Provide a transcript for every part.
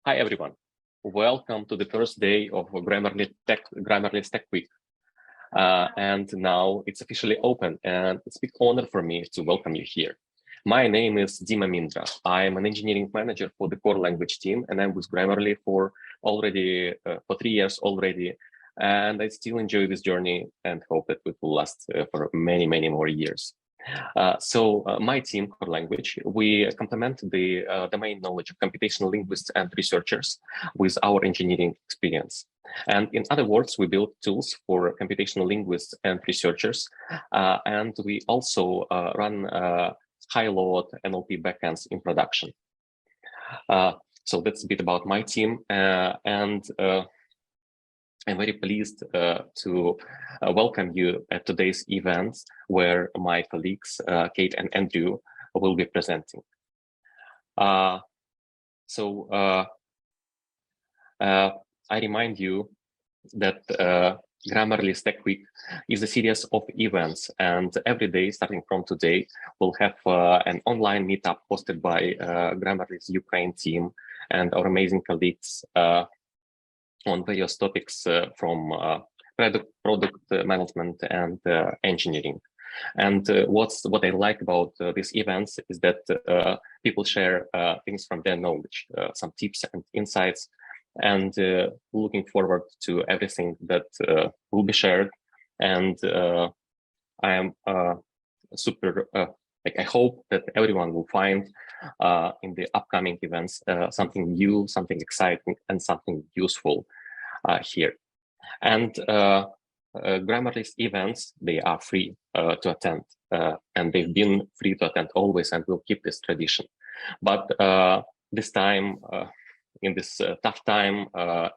Hi everyone, welcome to the first day of Grammarly Tech Week. And now it's officially open, and it's a big honor for me to welcome you here. My name is Dima Mindra. I'm an engineering manager for the core language team, and I'm with Grammarly for 3 years already. And I still enjoy this journey and hope that it will last for many, many more years. My team, Core Language, we complement the domain knowledge of computational linguists and researchers with our engineering experience. And in other words, we build tools for computational linguists and researchers. And we also run high-load NLP backends in production. So that's a bit about my team. I'm very pleased to welcome you at today's event, where my colleagues, Kate and Andrew, will be presenting. I remind you that Grammarly Tech Week is a series of events, and every day, starting from today, we'll have an online meetup hosted by Grammarly's Ukraine team and our amazing colleagues on various topics from product management and engineering. And what I like about these events is that people share things from their knowledge, some tips and insights, and looking forward to everything that will be shared. And I am super I hope that everyone will find in the upcoming events something new, something exciting, and something useful here. And Grammarly's events, they are free to attend, and they've been free to attend always, and we'll keep this tradition. But this time, in this tough time,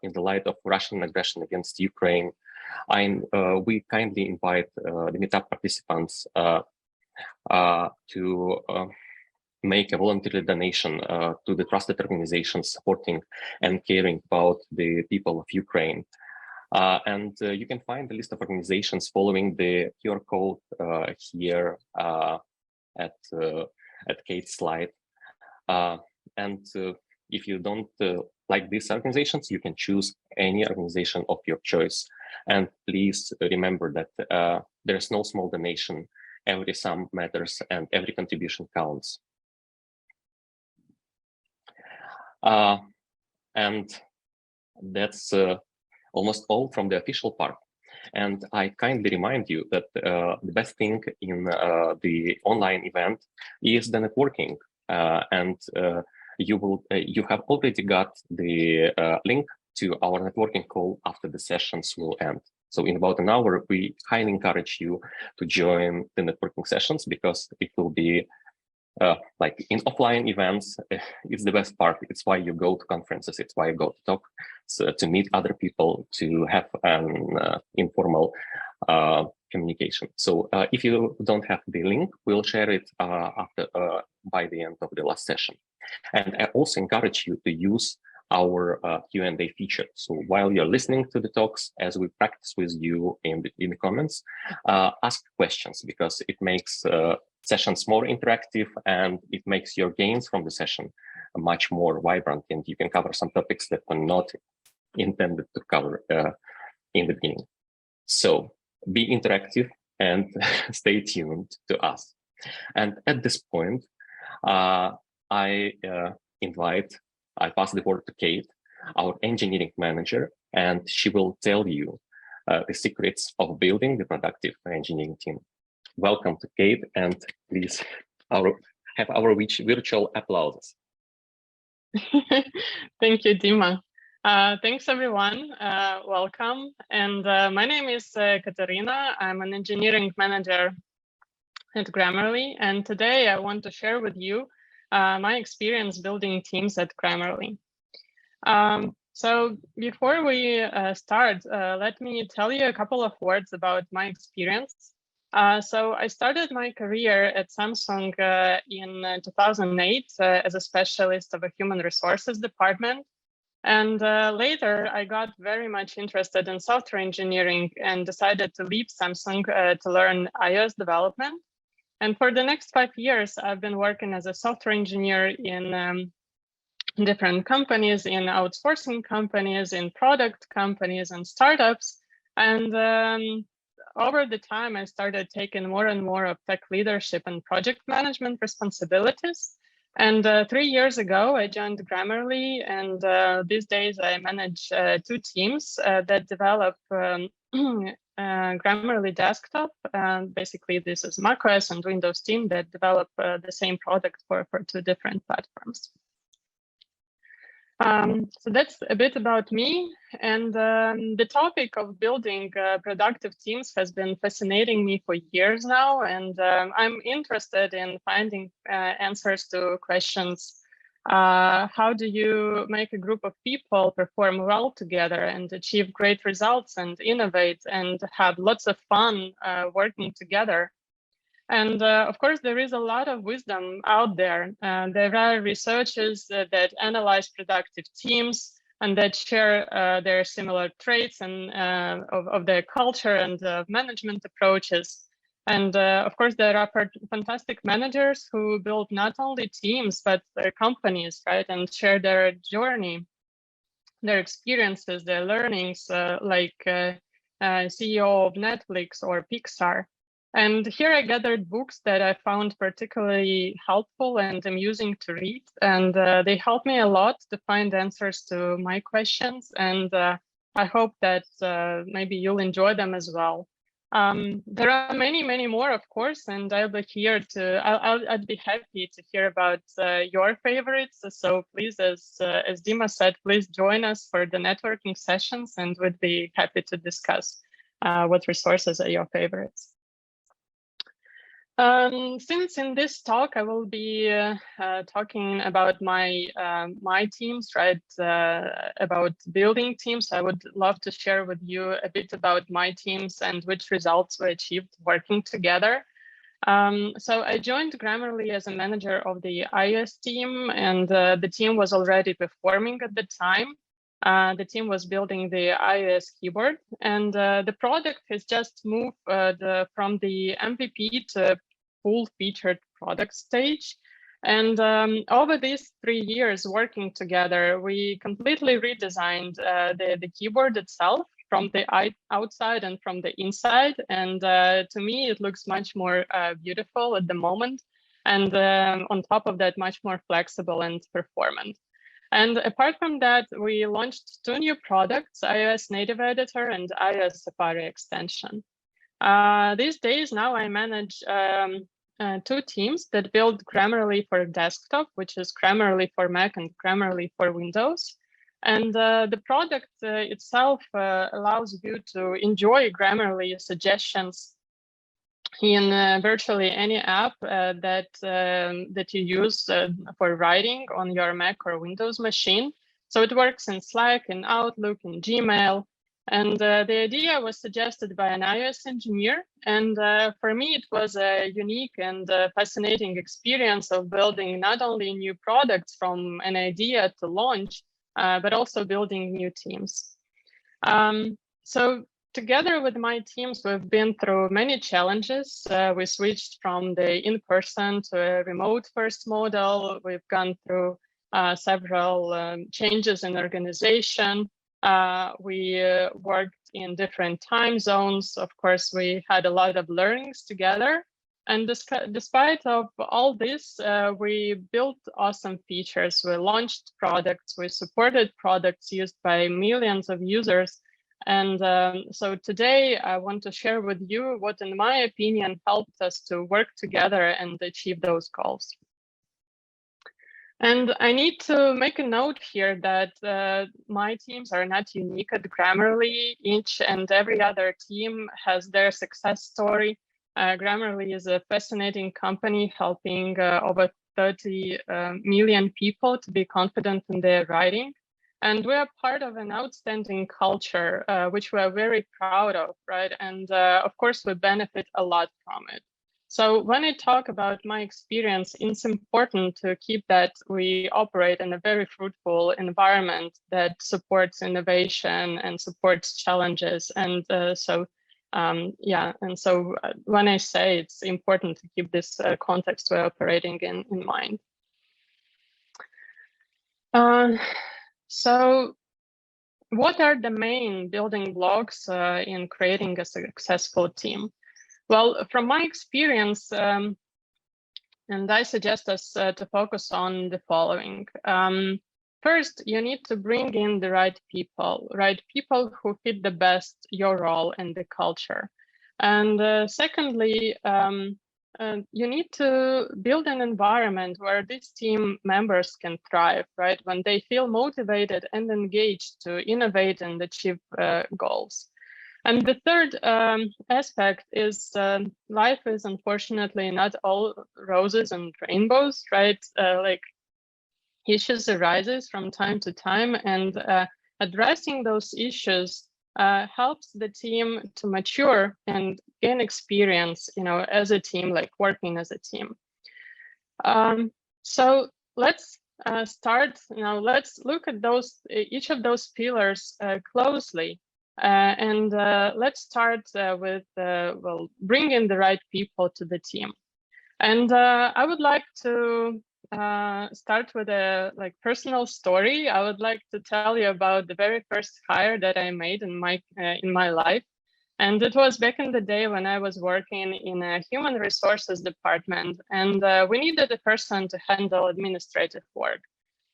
in the light of Russian aggression against Ukraine, we kindly invite the meetup participants to make a voluntary donation to the trusted organizations supporting and caring about the people of Ukraine. You can find the list of organizations following the QR code here at Kate's slide. If you don't like these organizations, you can choose any organization of your choice. And please remember that there's no small donation. Every sum matters and every contribution counts. And that's almost all from the official part. And I kindly remind you that the best thing in the online event is the networking. You have already got the link to our networking call after the sessions will end. So in about an hour, we highly encourage you to join the networking sessions, because it will be like in offline events, it's the best part. It's why you go to conferences. It's why you go to talk, so to meet other people, to have an informal communication. So if you don't have the link, we'll share it by the end of the last session. And I also encourage you to use our Q&A feature. So while you're listening to the talks, as we practice with you in the comments, ask questions, because it makes sessions more interactive, and it makes your gains from the session much more vibrant, and you can cover some topics that were not intended to cover in the beginning. So be interactive and stay tuned to us. And at this point, I pass the word to Kate, our engineering manager, and she will tell you the secrets of building the productive engineering team. Welcome to Kate, and please have our virtual applause. Thank you, Dima. Thanks, everyone. Welcome. And my name is Katarina. I'm an engineering manager at Grammarly. And today I want to share with you my experience building teams at Grammarly. So before we start, let me tell you a couple of words about my experience. So I started my career at Samsung in 2008 as a specialist of a human resources department. And later, I got very much interested in software engineering and decided to leave Samsung to learn iOS development. And for the next 5 years, I've been working as a software engineer in different companies, in outsourcing companies, in product companies and startups. And over the time, I started taking more and more of tech leadership and project management responsibilities. And 3 years ago, I joined Grammarly, and these days I manage 2 teams that develop Grammarly desktop. Basically, this is macOS and Windows team that develop the same product for 2 different platforms. So that's a bit about me. And the topic of building productive teams has been fascinating me for years now. And I'm interested in finding answers to questions. How do you make a group of people perform well together and achieve great results and innovate and have lots of fun working together? And of course, there is a lot of wisdom out there. There are researchers that analyze productive teams and that share their similar traits and of their culture and management approaches. And of course, there are fantastic managers who build not only teams, but their companies, right? And share their journey, their experiences, their learnings, like CEO of Netflix or Pixar. And here I gathered books that I found particularly helpful and amusing to read. And they helped me a lot to find answers to my questions. And I hope that maybe you'll enjoy them as well. There are many, many more, of course, and I'll be here to, I'd be happy to hear about your favorites. So please, as Dima said, please join us for the networking sessions, and we'd be happy to discuss what resources are your favorites. Since in this talk I will be talking about my teams, right? About building teams, I would love to share with you a bit about my teams and which results we achieved working together. So I joined Grammarly as a manager of the iOS team, and the team was already performing at the time. The team was building the iOS keyboard, and the product has just moved from the MVP to full-featured product stage. And over these 3 years working together, we completely redesigned the keyboard itself from the outside and from the inside. And to me, it looks much more beautiful at the moment. And on top of that, much more flexible and performant. And apart from that, we launched 2 new products, iOS Native Editor and iOS Safari Extension. These days now I manage 2 teams that build Grammarly for desktop, which is Grammarly for Mac and Grammarly for Windows. And the product itself allows you to enjoy Grammarly suggestions in virtually any app that you use for writing on your Mac or Windows machine. So it works in Slack, in Outlook, in Gmail. And the idea was suggested by an iOS engineer. And for me, it was a unique and fascinating experience of building not only new products from an idea to launch, but also building new teams. So together with my teams, we've been through many challenges. We switched from the in-person to a remote-first model. We've gone through several changes in organization. We worked in different time zones. Of course, we had a lot of learnings together. And despite of all this, we built awesome features. We launched products. We supported products used by millions of users. And so today, I want to share with you what, in my opinion, helped us to work together and achieve those goals. And I need to make a note here that my teams are not unique at Grammarly. Each and every other team has their success story. Grammarly is a fascinating company helping over 30 million people to be confident in their writing. And we are part of an outstanding culture, which we are very proud of, right? And of course, we benefit a lot from it. So when I talk about my experience, it's important to keep that we operate in a very fruitful environment that supports innovation and supports challenges. And so when I say it's important to keep this context we're operating in mind. So what are the main building blocks in creating a successful team? Well, from my experience, and I suggest us to focus on the following. First, you need to bring in the right people who fit the best your role and the culture. And secondly, you need to build an environment where these team members can thrive, right? When they feel motivated and engaged to innovate and achieve goals. And the third aspect is life is unfortunately not all roses and rainbows, right? Like issues arises from time to time, and addressing those issues helps the team to mature and gain experience, as a team, like working as a team. So let's start now. Let's look at each of those pillars closely. And let's start with, bringing the right people to the team. And I would like to start with a personal story. I would like to tell you about the very first hire that I made in my life. And it was back in the day when I was working in a human resources department, and we needed a person to handle administrative work.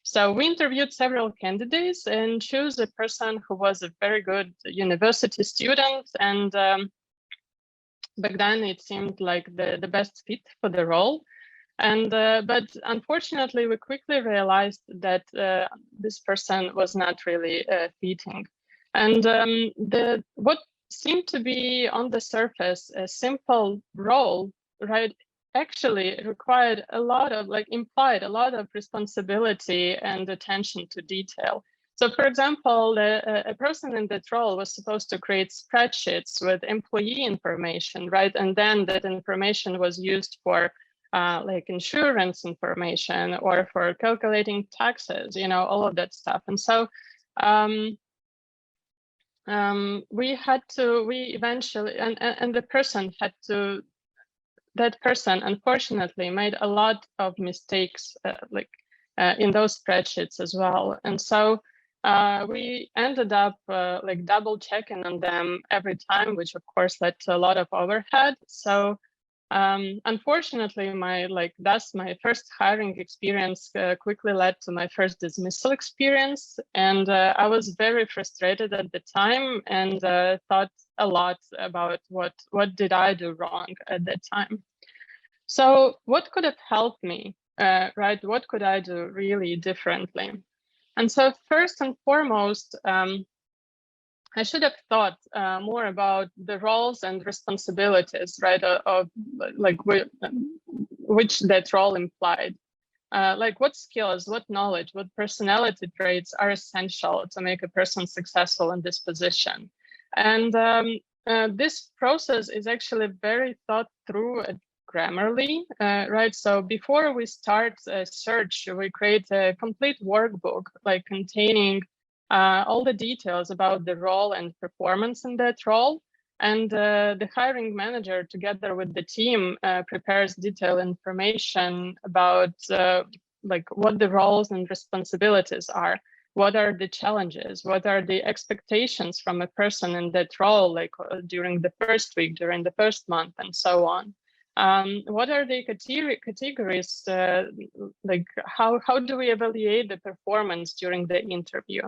So we interviewed several candidates and chose a person who was a very good university student. And back then it seemed like the best fit for the role. And but unfortunately, we quickly realized that this person was not really fitting. And what seemed to be on the surface a simple role, right, actually required implied a lot of responsibility and attention to detail. So, for example, a person in that role was supposed to create spreadsheets with employee information, right? And then that information was used for insurance information or for calculating taxes, all of that stuff. And so we eventually, and that person unfortunately made a lot of mistakes in those spreadsheets as well. And so we ended up double checking on them every time, which of course led to a lot of overhead. So unfortunately, my first hiring experience quickly led to my first dismissal experience. And I was very frustrated at the time and thought a lot about what did I do wrong at that time. So what could have helped me, right? What could I do really differently? And so first and foremost, I should have thought more about the roles and responsibilities, right, of which that role implied. What skills, what knowledge, what personality traits are essential to make a person successful in this position. And this process is actually very thought through at Grammarly, right? So before we start a search, we create a complete workbook, containing all the details about the role and performance in that role. And the hiring manager, together with the team, prepares detailed information about what the roles and responsibilities are. What are the challenges? What are the expectations from a person in that role, during the first week, during the first month, and so on? What are the categories? How do we evaluate the performance during the interview?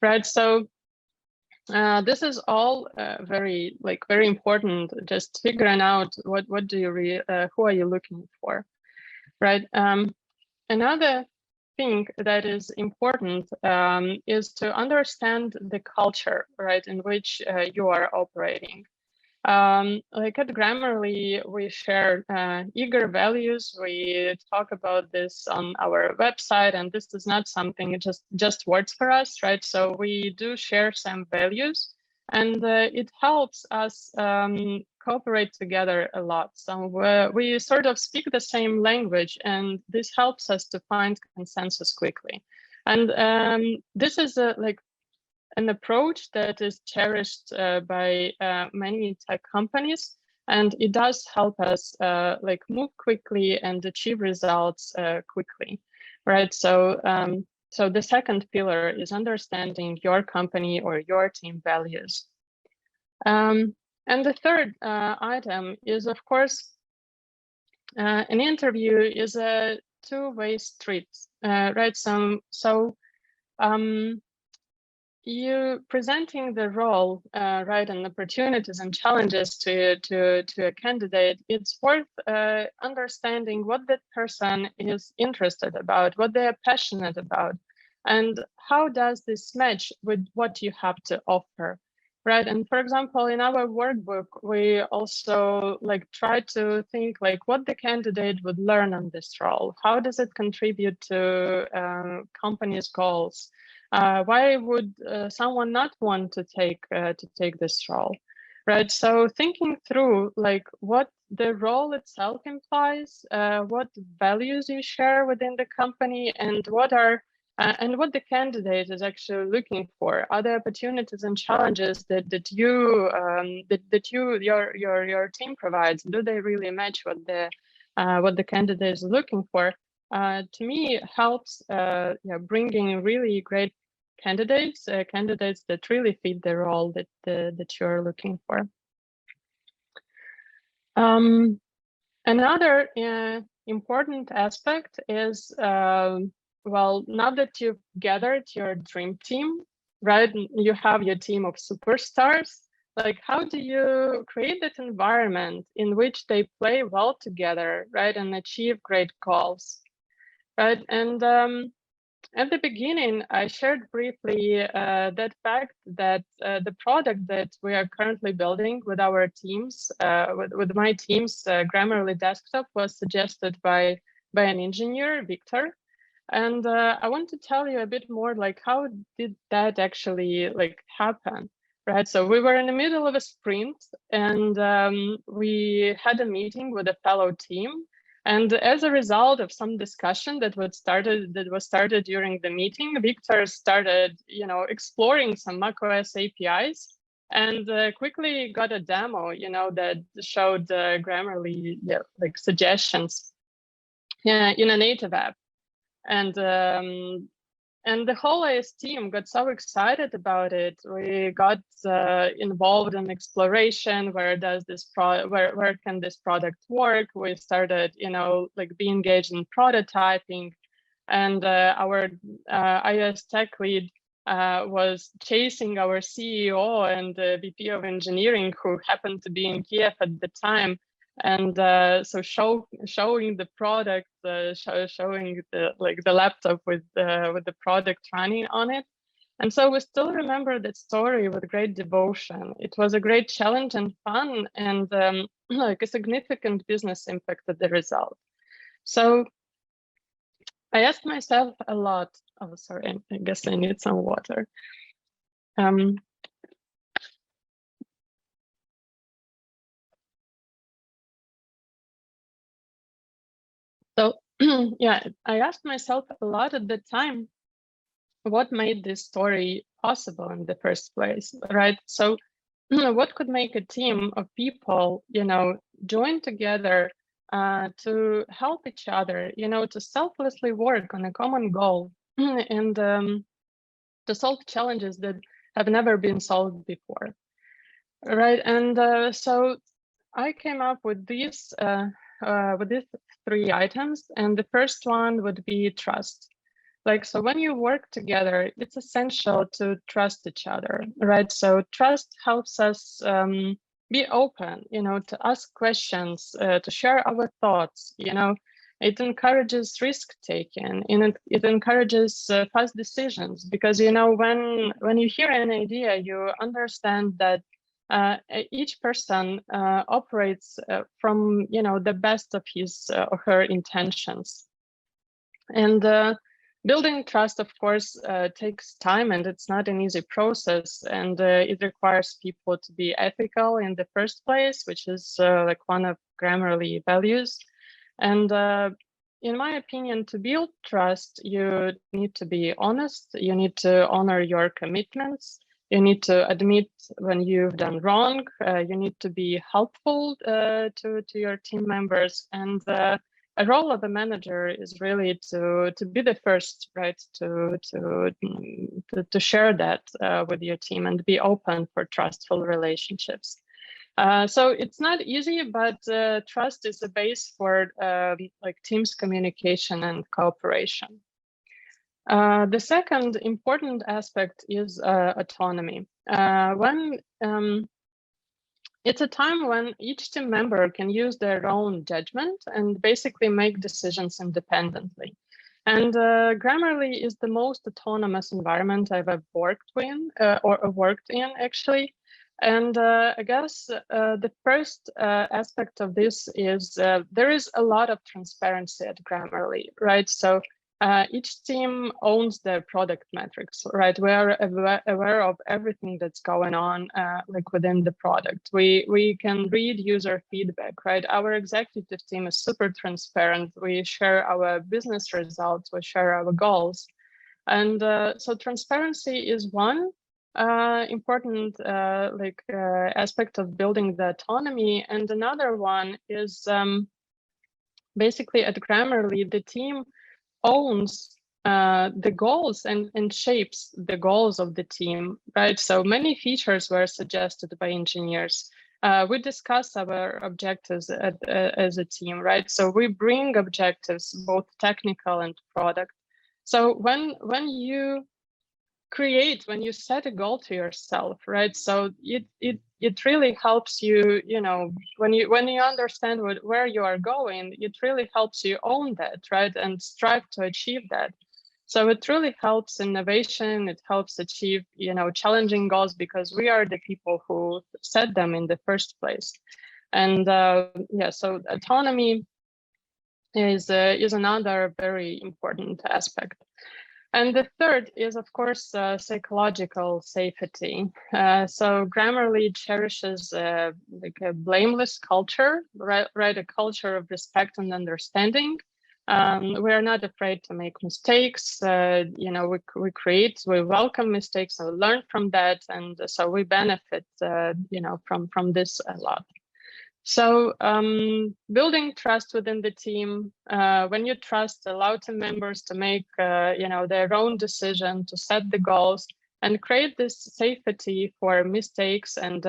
Right. So this is all very important. Just figuring out what do you who are you looking for, right? Another thing that is important is to understand the culture, right, in which you are operating. At Grammarly, we share eager values. We talk about this on our website, and this is not something just words for us, right? So we do share some values, and it helps us cooperate together a lot. So we sort of speak the same language, and this helps us to find consensus quickly. And this is an approach that is cherished by many tech companies, and it does help us move quickly and achieve results quickly, right? So So the second pillar is understanding your company or your team values. And the third item is, of course, an interview is a two-way street, right? You presenting the role, right, and opportunities and challenges to a candidate, it's worth understanding what that person is interested about, what they are passionate about, and how does this match with what you have to offer, right? And for example, in our workbook, we also try to think what the candidate would learn on this role. How does it contribute to company's goals? Why would someone not want to take this role, right? So thinking through what the role itself implies, what values you share within the company, and what the candidate is actually looking for. Are there opportunities and challenges that your team provides? Do they really match what the candidate is looking for? To me, helps bringing really great candidates that really fit the role that you're looking for. Another important aspect is, well, now that you've gathered your dream team, right? You have your team of superstars. How do you create that environment in which they play well together, right, and achieve great goals? Right, and at the beginning, I shared briefly that fact that the product that we are currently building with our teams, with my team's Grammarly desktop, was suggested by an engineer, Victor. And I want to tell you a bit more, how did that actually happen, right? So we were in the middle of a sprint, and we had a meeting with a fellow team. And as a result of some discussion that was started during the meeting, Victor started, exploring some macOS APIs, and quickly got a demo, that showed Grammarly suggestions in a native app. And the whole AS team got so excited about it. We got involved in exploration. Where can this product work? We started, be engaged in prototyping, and our iOS tech lead was chasing our CEO and the VP of engineering, who happened to be in Kiev at the time. And so showing the product, showing the laptop with the product running on it. And so we still remember that story with great devotion. It was a great challenge and fun, and a significant business impact at the result. So I asked myself a lot. Oh, sorry, I guess I need some water. So yeah, I asked myself a lot at the time, what made this story possible in the first place, right? So what could make a team of people, join together to help each other, to selflessly work on a common goal and to solve challenges that have never been solved before, right? And so I came up with these three items, and the first one would be trust. So when you work together, it's essential to trust each other, right? So trust helps us be open, to ask questions, to share our thoughts, It encourages risk taking, and it encourages fast decisions, because, when you hear an idea, you understand that each person operates from, the best of his or her intentions. And building trust, of course, takes time, and it's not an easy process, and it requires people to be ethical in the first place, which is one of Grammarly values. And in my opinion, to build trust, you need to be honest, you need to honor your commitments, you need to admit when you've done wrong, you need to be helpful to your team members, and a role of a manager is really to be the first, right? To share that with your team and be open for trustful relationships. So it's not easy, but trust is the base for like teams communication and cooperation. The second important aspect is autonomy. It's a time when each team member can use their own judgment and basically make decisions independently. And Grammarly is the most autonomous environment I've ever worked in, actually. And I guess the first aspect of this is there is a lot of transparency at Grammarly, right? So each team owns their product metrics, right? We are aware of everything that's going on, like within the product. We can read user feedback, right? Our executive team is super transparent. We share our business results. We share our goals, and so transparency is one important aspect of building the autonomy, and another one is basically at Grammarly, the team owns the goals and shapes the goals of the team, right? So many features were suggested by engineers. We discuss our objectives as a team, right? So we bring objectives, both technical and product. So when you set a goal to yourself, right? So it really helps you, when you understand where you are going, it really helps you own that, right? And strive to achieve that. So it really helps innovation. It helps achieve, challenging goals because we are the people who set them in the first place. And so autonomy is another very important aspect. And the third is, of course, psychological safety. So Grammarly cherishes like a blameless culture, right? A culture of respect and understanding. We are not afraid to make mistakes. We welcome mistakes and learn from that, and so we benefit, from this a lot. So building trust within the team, when you trust, allow team members to make their own decision, to set the goals, and create this safety for mistakes and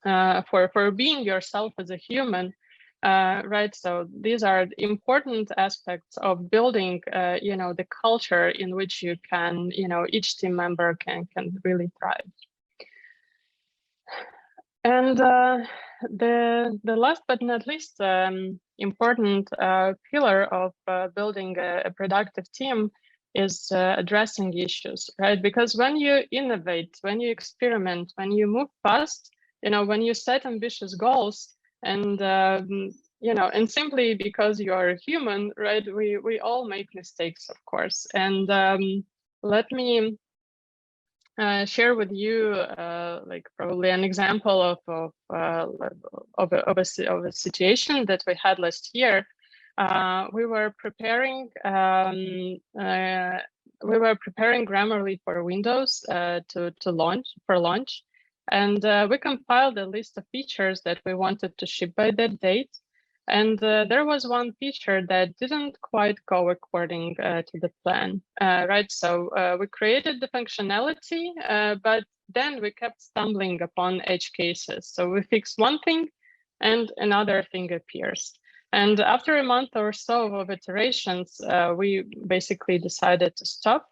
for being yourself as a human, right? So these are important aspects of building, the culture in which you can, each team member can really thrive. And the last but not least important pillar of building a productive team is addressing issues, right? Because when you innovate, when you experiment, when you move fast, when you set ambitious goals, and and simply because you are human, right? We all make mistakes, of course. And let me share with you probably an example of a situation that we had last year. We were preparing Grammarly for Windows to launch, and we compiled a list of features that we wanted to ship by that date. And there was one feature that didn't quite go according to the plan, right? So we created the functionality, but then we kept stumbling upon edge cases. So we fixed one thing and another thing appears. And after a month or so of iterations, we basically decided to stop.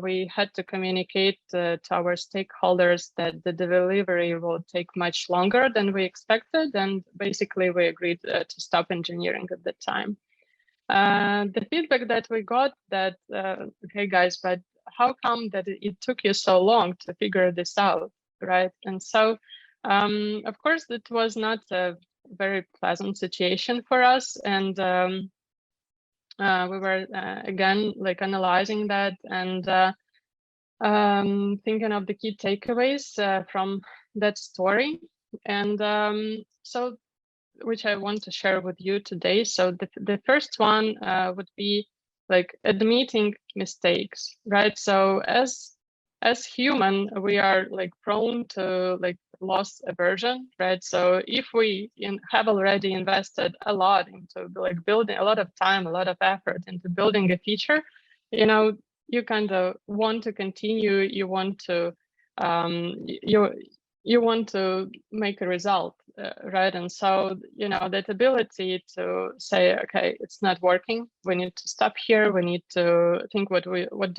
We had to communicate to our stakeholders that the delivery will take much longer than we expected. And basically, we agreed to stop engineering at the time. The feedback that we got that, okay, guys, but how come that it took you so long to figure this out, right? And so, of course, it was not a very pleasant situation for us, and we were again analyzing that and thinking of the key takeaways from that story, and so which I want to share with you today. So the first one would be admitting mistakes, right? So as as human, we are like prone to like loss aversion, right? So if we have already invested a lot into like building a lot of time, a lot of effort into building a feature, you know, you kind of want to continue, you want to you want to make a result, right? And so, you know, that ability to say, okay, it's not working, we need to stop here, we need to think what do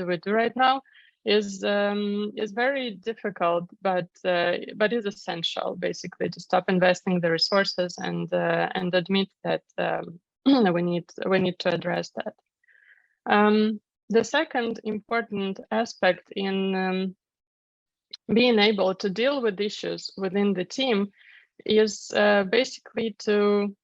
we do right now, is very difficult, but is essential, basically, to stop investing the resources and admit that we need to address that. The second important aspect in being able to deal with issues within the team is basically to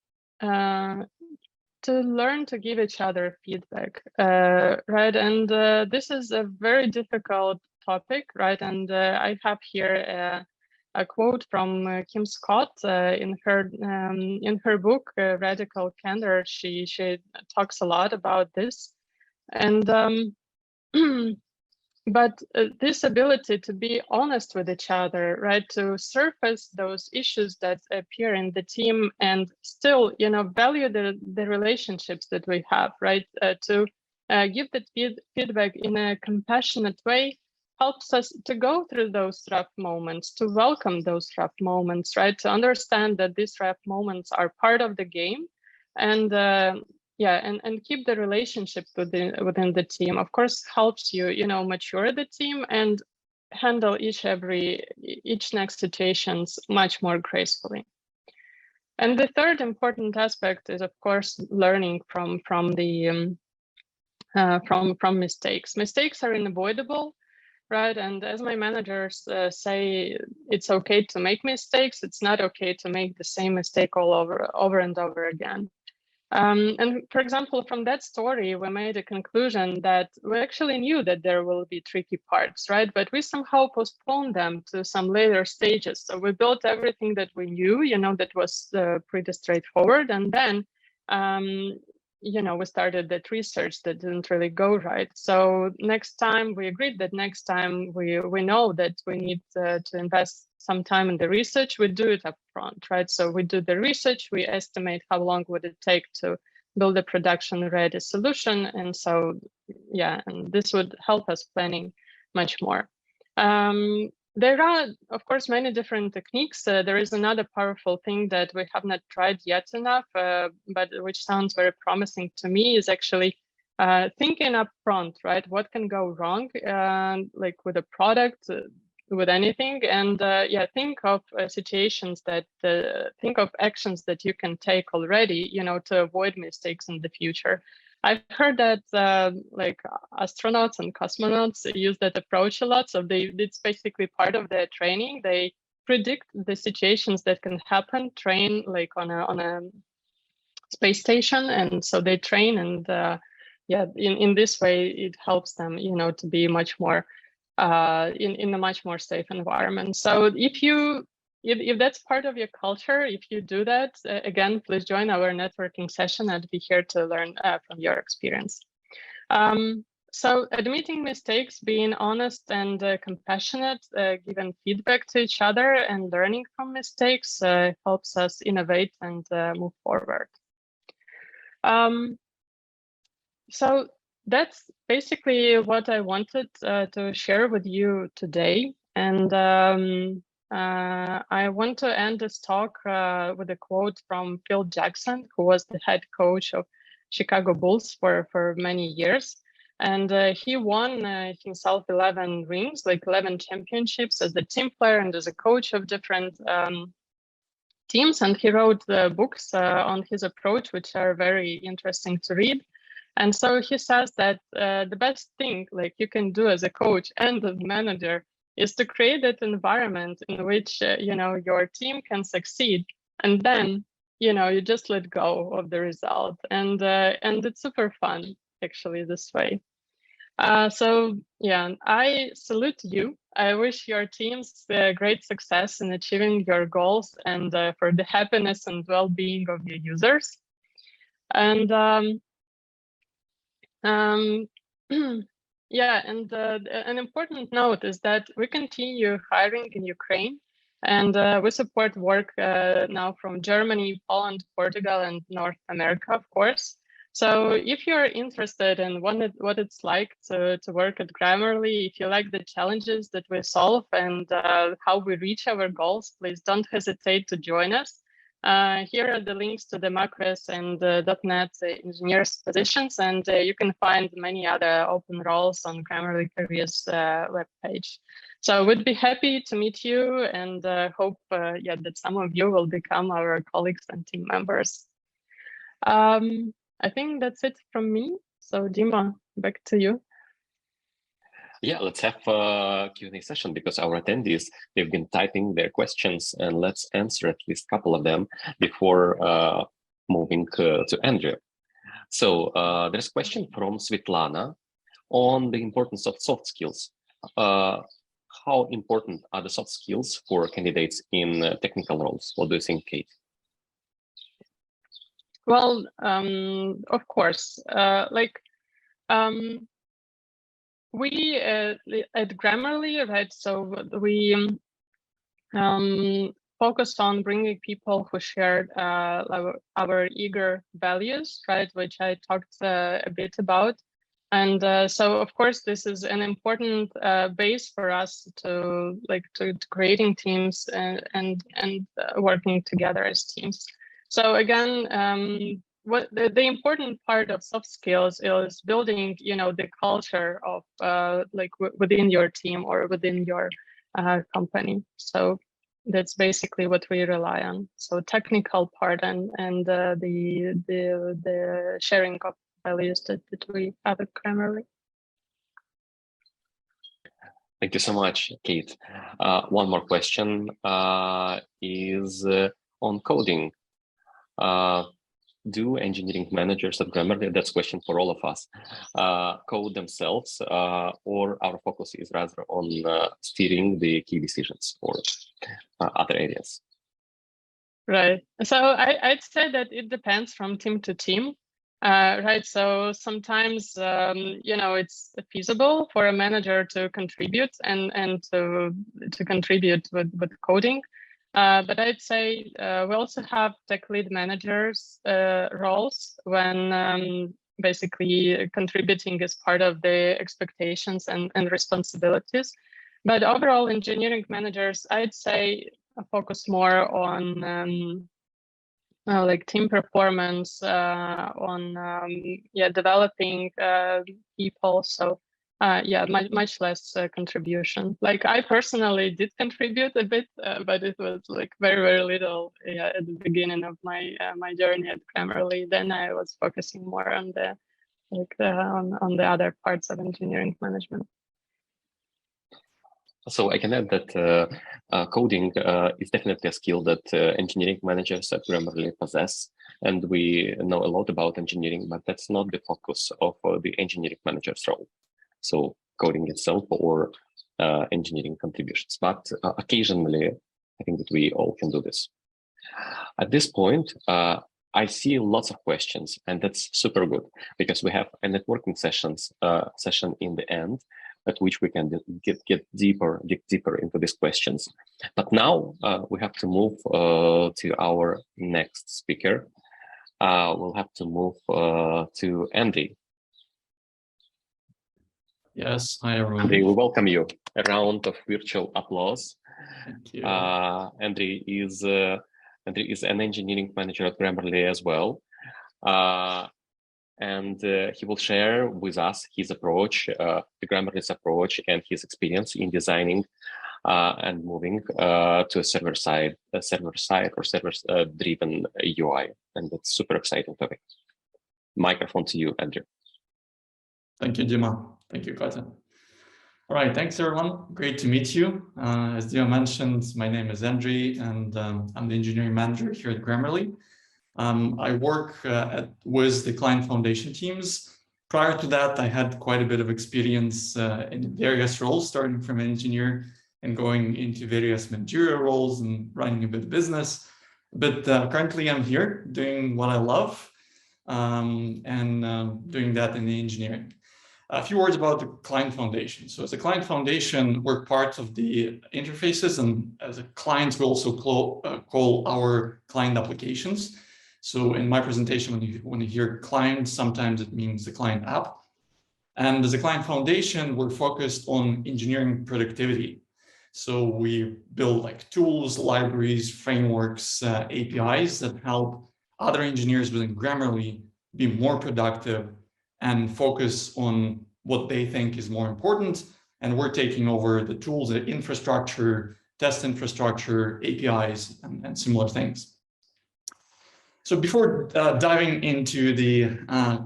learn to give each other feedback, right? And this is a very difficult topic, right? And I have here a quote from Kim Scott in her book Radical Candor. She talks a lot about this, and but this ability to be honest with each other, right, to surface those issues that appear in the team and still, you know, value the relationships that we have, right, to give that feedback in a compassionate way helps us to go through those rough moments, to welcome those rough moments, right, to understand that these rough moments are part of the game, and yeah, and keep the relationship within the team. Of course, helps you, you know, mature the team and handle each next situations much more gracefully. And the third important aspect is, of course, learning from mistakes. Mistakes are unavoidable, right? And as my managers say, it's okay to make mistakes. It's not okay to make the same mistake all over and over again. And for example, from that story, we made a conclusion that we actually knew that there will be tricky parts, right? But we somehow postponed them to some later stages. So we built everything that we knew, you know, that was pretty straightforward. And then, you know, we started that research that didn't really go right. So next time we agreed that next time we know that we need to invest some time in the research, we do it up front, right? So we do the research, we estimate how long would it take to build a production ready solution. And so, yeah, and this would help us planning much more. There are, of course, many different techniques. There is another powerful thing that we have not tried yet enough, but which sounds very promising to me, is actually thinking up front, right? What can go wrong, like with a product, with anything, and yeah, think of situations that think of actions that you can take already, you know, to avoid mistakes in the future. I've heard that like astronauts and cosmonauts use that approach a lot. So it's basically part of their training. They predict the situations that can happen, train like on a space station, and so they train, and yeah, in this way it helps them, you know, to be much more in a much more safe environment. So if that's part of your culture, if you do that, again, please join our networking session. I'd be here to learn from your experience. So admitting mistakes, being honest and compassionate, giving feedback to each other and learning from mistakes helps us innovate and move forward. So that's basically what I wanted to share with you today. And I want to end this talk with a quote from Phil Jackson, who was the head coach of Chicago Bulls for many years. And he won himself 11 rings, like 11 championships as the team player and as a coach of different teams. And he wrote books on his approach, which are very interesting to read. And so he says that the best thing like you can do as a coach and as a manager is to create that environment in which you know, your team can succeed, and then, you know, you just let go of the result, and it's super fun actually this way. So yeah, I salute you. I wish your teams great success in achieving your goals and for the happiness and well-being of your users. And Yeah, and an important note is that we continue hiring in Ukraine, and we support work now from Germany, Poland, Portugal, and North America, of course. So if you're interested in what it's like to work at Grammarly, if you like the challenges that we solve and how we reach our goals, please don't hesitate to join us. Here are the links to the macros and .NET engineers positions, and you can find many other open roles on Grammarly Careers webpage. So we'd be happy to meet you and hope that some of you will become our colleagues and team members. I think that's it from me. So Dima, back to you. Yeah, let's have a Q&A session because our attendees, they've been typing their questions, and let's answer at least a couple of them before moving to Andrea. So there's a question from Svetlana on the importance of soft skills. How important are the soft skills for candidates in technical roles? What do you think, Kate? Well, of course, we at Grammarly, right? So we focused on bringing people who shared our eager values, right? Which I talked a bit about. And so, of course, this is an important base for us to creating teams and working together as teams. So again, what the important part of soft skills is building, the culture of within your team or within your company. So that's basically what we rely on. So technical part and the sharing of values that we have at Grammarly. Thank you so much, Kate. One more question is on coding. Do engineering managers at Grammarly, that's a question for all of us, code themselves, or our focus is rather on steering the key decisions or other areas? Right. So I'd say that it depends from team to team. Right. So sometimes, it's feasible for a manager to contribute and to contribute with coding. But I'd say we also have tech lead managers roles when basically contributing is part of the expectations and responsibilities. But overall, engineering managers, I'd say, focus more on team performance, on developing people. So much less contribution. Like I personally did contribute a bit, but it was like very, very little at the beginning of my my journey at Grammarly. Then I was focusing more on the on the other parts of engineering management. So I can add that coding is definitely a skill that engineering managers at Grammarly possess, and we know a lot about engineering, but that's not the focus of the engineering manager's role. So coding itself or engineering contributions, but occasionally I think that we all can do this. At this point, I see lots of questions, and that's super good because we have a networking session in the end, at which we can dig deeper into these questions. But now we have to move to our next speaker. We'll have to move to Andrii. Yes, hi everyone. Andrii, we welcome you. A round of virtual applause. Thank you. Andrii is an engineering manager at Grammarly as well. And he will share with us his approach, the Grammarly's approach, and his experience in designing and moving to a server-side or server-driven UI. And that's super exciting topic. Microphone to you, Andrii. Thank you, Dima. Thank you, Kata. All right, thanks everyone. Great to meet you. As Dima mentioned, my name is Andrii, and I'm the engineering manager here at Grammarly. I work with the client foundation teams. Prior to that, I had quite a bit of experience in various roles, starting from an engineer and going into various managerial roles and running a bit of business. But currently I'm here doing what I love and doing that in the engineering. A few words about the client foundation. So as a client foundation, we're part of the interfaces, and as a client, we also call our client applications. So in my presentation, when you hear client, sometimes it means the client app. And as a client foundation, we're focused on engineering productivity. So we build like tools, libraries, frameworks, APIs that help other engineers within Grammarly be more productive and focus on what they think is more important. And we're taking over the tools, the infrastructure, test infrastructure, APIs, and similar things. So before diving into the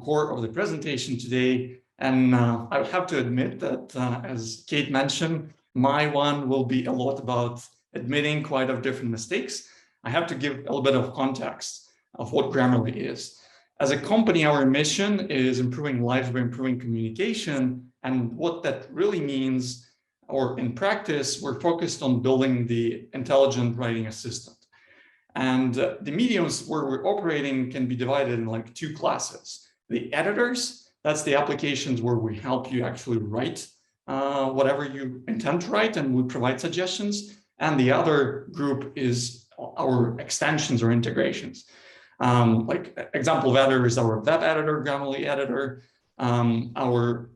core of the presentation today, and I would have to admit that, as Kate mentioned, my one will be a lot about admitting quite a different mistakes. I have to give a little bit of context of what Grammarly is. As a company, our mission is improving lives by improving communication. And what that really means, or in practice, we're focused on building the intelligent writing assistant. And the mediums where we're operating can be divided in like two classes. The editors, that's the applications where we help you actually write whatever you intend to write, and we provide suggestions. And the other group is our extensions or integrations. Like example of editor is our web editor, Grammarly editor, our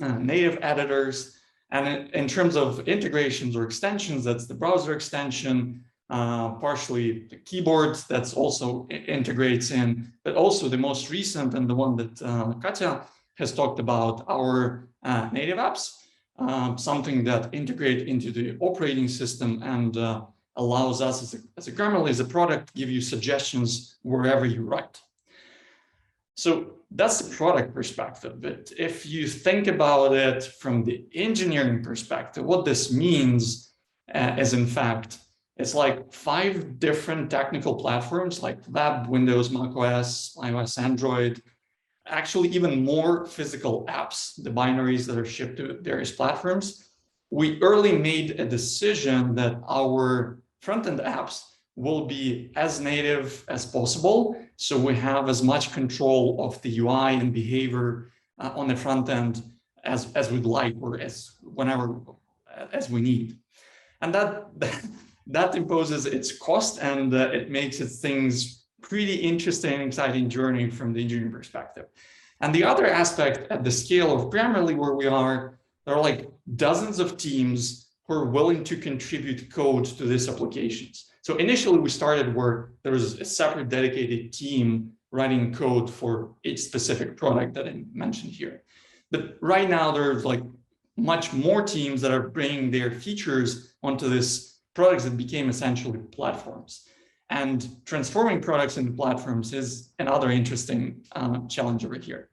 native editors. And in terms of integrations or extensions, that's the browser extension, partially the keyboard that's also integrates in, but also the most recent and the one that Katya has talked about, our native apps, something that integrate into the operating system and allows us as a Grammarly, as a product, give you suggestions wherever you write. So that's the product perspective. But if you think about it from the engineering perspective, what this means is, in fact, it's like 5 different technical platforms like web, Windows, macOS, iOS, Android, actually even more physical apps, the binaries that are shipped to various platforms. We early made a decision that our front-end apps will be as native as possible. So we have as much control of the UI and behavior on the front end as we'd like, or whenever we need. And that imposes its cost, and it makes it things pretty interesting and exciting journey from the engineering perspective. And the other aspect at the scale of Grammarly where we are, there are like dozens of teams who are willing to contribute code to these applications. So initially we started where there was a separate dedicated team writing code for each specific product that I mentioned here. But right now there's like much more teams that are bringing their features onto this products that became essentially platforms. And transforming products into platforms is another interesting challenge over here.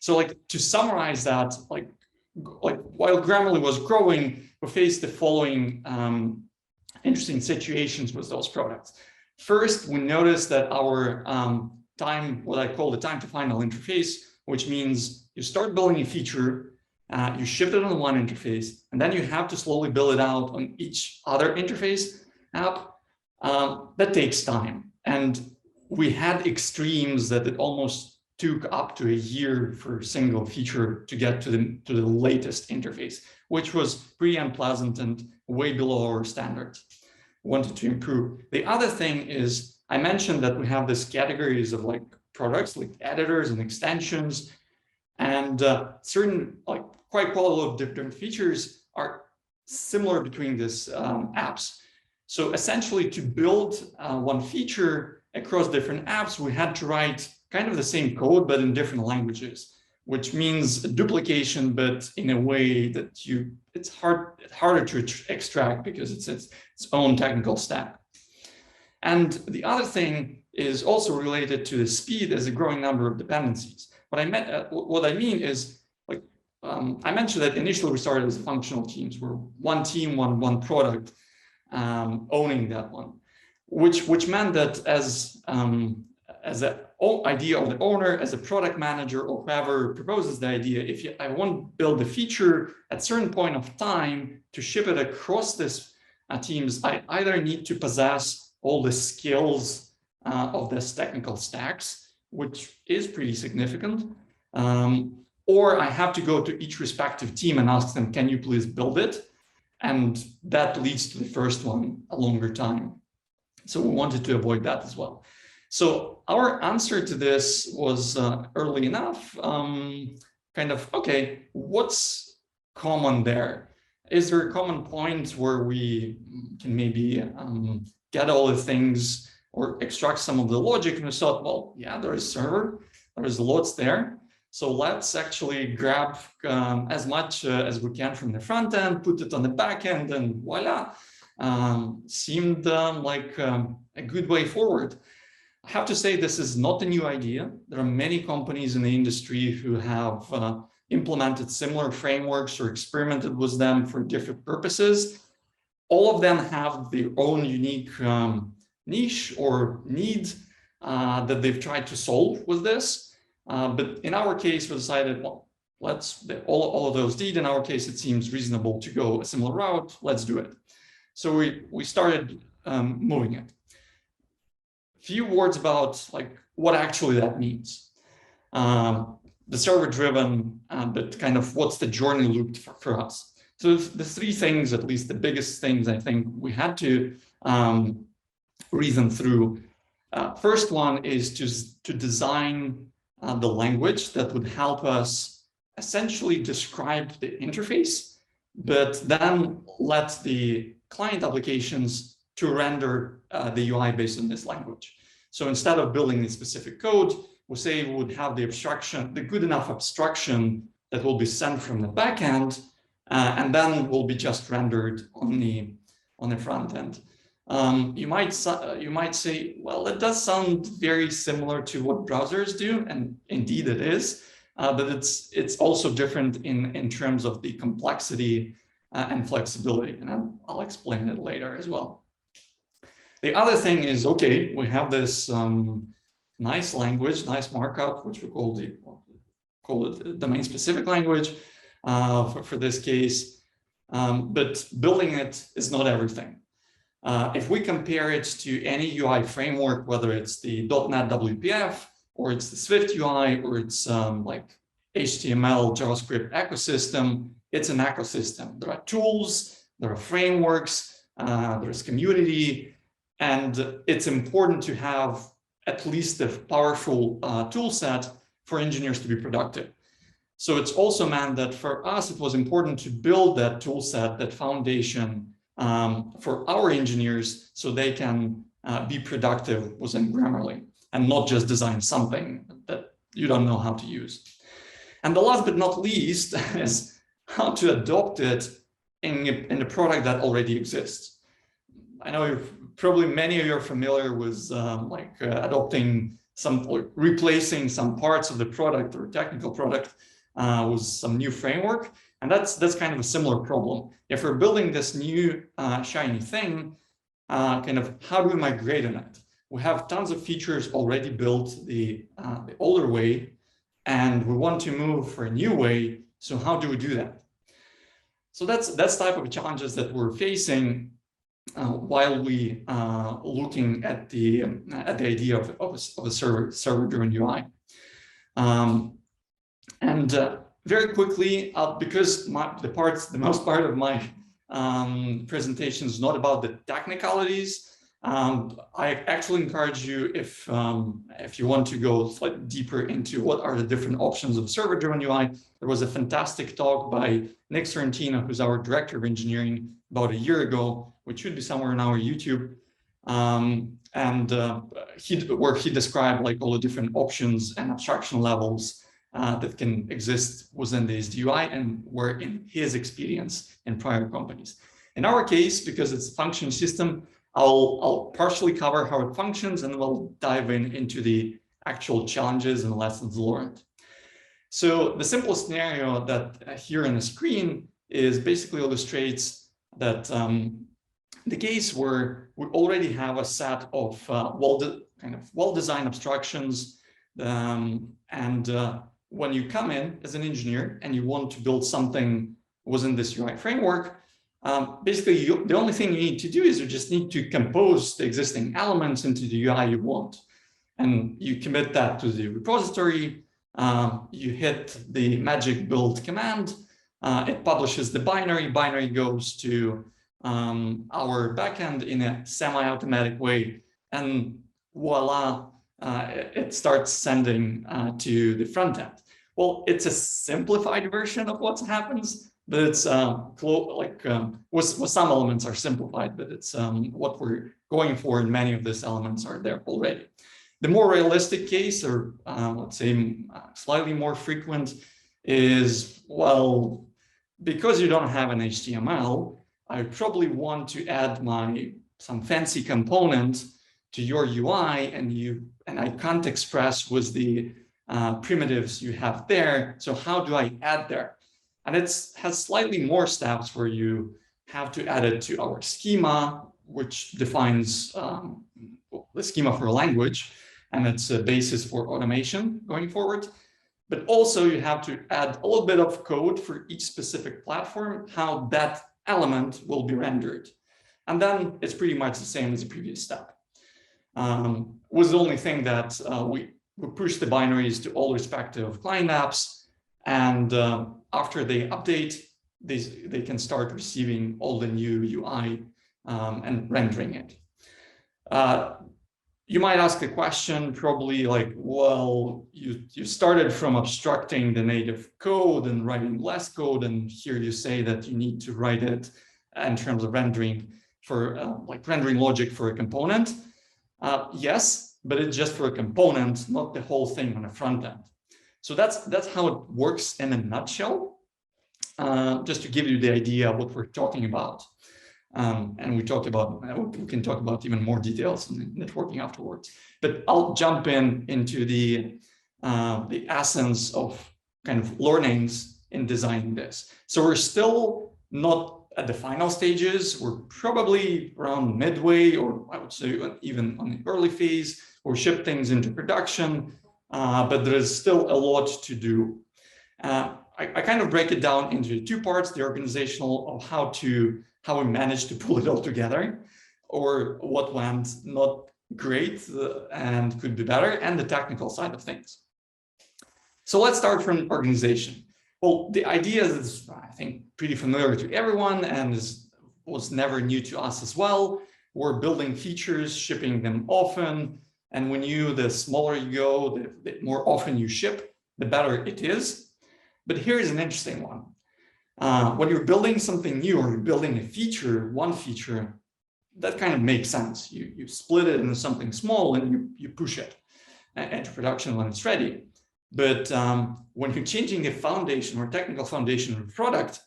So like to summarize that, like while Grammarly was growing, we faced the following interesting situations with those products. First, we noticed that our what I call the time to final interface, which means you start building a feature, you ship it on one interface, and then you have to slowly build it out on each other interface app. That takes time. And we had extremes that it almost took up to a year for a single feature to get to the latest interface, which was pretty unpleasant and way below our standards. Wanted to improve. The other thing is, I mentioned that we have these categories of like products, like editors and extensions, and certain like quite a lot of different features are similar between these apps. So essentially, to build one feature across different apps, we had to write kind of the same code, but in different languages, which means duplication, but in a way that it's harder to extract because it's its own technical stack. And the other thing is also related to the speed as a growing number of dependencies. What I mean is, like I mentioned that initially we started as functional teams. We're one team, one product, owning that one, which meant that as an idea of the owner, as a product manager, or whoever proposes the idea, if I want to build a feature at a certain point of time to ship it across this teams, I either need to possess all the skills of this technical stacks, which is pretty significant, or I have to go to each respective team and ask them, can you please build it? And that leads to the first one, a longer time. So we wanted to avoid that as well. So our answer to this was early enough, kind of, okay, what's common there? Is there a common point where we can maybe get all the things or extract some of the logic? And we thought, well, yeah, there is server, there's lots there. So let's actually grab as much as we can from the front end, put it on the back end, and voila. Seemed like a good way forward. I have to say, this is not a new idea. There are many companies in the industry who have implemented similar frameworks or experimented with them for different purposes. All of them have their own unique niche or need that they've tried to solve with this. But in our case, we decided, well, all of those did. In our case, it seems reasonable to go a similar route. Let's do it. So we started moving it. Few words about like what actually that means. The server-driven, but kind of what's the journey loop for us. So the three things, at least the biggest things I think we had to reason through. First one is to design the language that would help us essentially describe the interface, but then let the client applications to render the UI based on this language. So instead of building a specific code, we say we would have the abstraction, the good enough abstraction that will be sent from the backend, and then will be just rendered on the front end. You might say, well, it does sound very similar to what browsers do, and indeed it is, but it's also different in terms of the complexity and flexibility, and I'll explain it later as well. The other thing is, okay, we have this nice language, nice markup, which we call it domain-specific language for this case, but building it is not everything. If we compare it to any UI framework, whether it's the .NET WPF, or it's the Swift UI, or it's like HTML, JavaScript ecosystem, it's an ecosystem. There are tools, there are frameworks, there's community, and it's important to have at least a powerful tool set for engineers to be productive. So it's also meant that for us, it was important to build that tool set, that foundation for our engineers so they can be productive within Grammarly and not just design something that you don't know how to use. And the last but not least is how to adopt it in a product that already exists. I know probably many of you are familiar with adopting some, or replacing some parts of the product or technical product with some new framework. And that's kind of a similar problem. If we're building this new shiny thing, kind of how do we migrate on it? We have tons of features already built the older way, and we want to move for a new way. So how do we do that? So that's type of challenges that we're facing while we looking at the idea of a server-driven UI. Very quickly, because the most part of my presentation is not about the technicalities, I actually encourage you, if you want to go slightly deeper into what are the different options of server-driven UI, there was a fantastic talk by Nick Sorrentino, who's our director of engineering, about a year ago, which should be somewhere on our YouTube, where he described like all the different options and abstraction levels that can exist within the SDUI and were in his experience in prior companies. In our case, because it's a functioning system, I'll partially cover how it functions, and we'll dive into the actual challenges and lessons learned. So the simplest scenario that here on the screen is basically illustrates that the case where we already have a set of well-designed abstractions, and when you come in as an engineer and you want to build something within this UI framework, basically the only thing you need to do is you just need to compose the existing elements into the UI you want. And you commit that to the repository, you hit the magic build command, it publishes the binary goes to our backend in a semi-automatic way, and voila, it starts sending to the front end. Well, it's a simplified version of what happens, but it's with some elements are simplified, but it's what we're going for, and many of these elements are there already. The more realistic case, or let's say slightly more frequent, is, well, because you don't have an HTML, I probably want to add some fancy component to your UI, and I can't express with the primitives you have there. So how do I add there? And it has slightly more steps where you have to add it to our schema, which defines the schema for a language, and it's a basis for automation going forward. But also you have to add a little bit of code for each specific platform, how that element will be rendered. And then it's pretty much the same as the previous step. Was the only thing that we push the binaries to all respective client apps, and after they update, they can start receiving all the new UI and rendering it. You might ask a question, probably like, well, you started from obstructing the native code and writing less code, and here you say that you need to write it in terms of rendering for like rendering logic for a component. Yes, but it's just for a component, not the whole thing on the front end. So that's how it works in a nutshell, just to give you the idea of what we're talking about. And we can talk about even more details in networking afterwards. But I'll jump into the essence of kind of learnings in designing this. So we're still not at the final stages. We're probably around midway, or I would say even on the early phase. We'll ship things into production, but there is still a lot to do. I kind of break it down into two parts: the organizational of how we managed to pull it all together, or what went not great and could be better, and the technical side of things. So let's start from organization. Well, the idea is, I think, pretty familiar to everyone and was never new to us as well. We're building features, shipping them often, and the smaller you go, the more often you ship, the better it is. But here's an interesting one. When you're building something new, or you're building a feature, one feature, that kind of makes sense. You split it into something small and you push it into production when it's ready. But when you're changing the foundation or technical foundation of a product,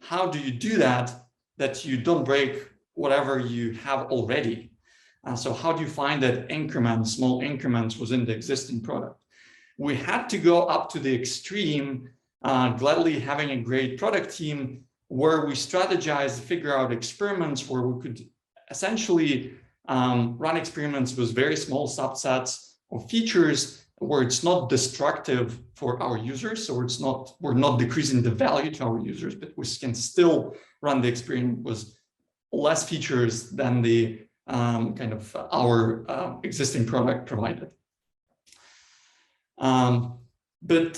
how do you do that you don't break whatever you have already? So how do you find that small increments within the existing product? We had to go up to the extreme, gladly having a great product team where we strategize, figure out experiments where we could essentially run experiments with very small subsets of features where it's not destructive for our users. So we're not decreasing the value to our users, but we can still run the experiment with less features than the kind of our existing product provided. But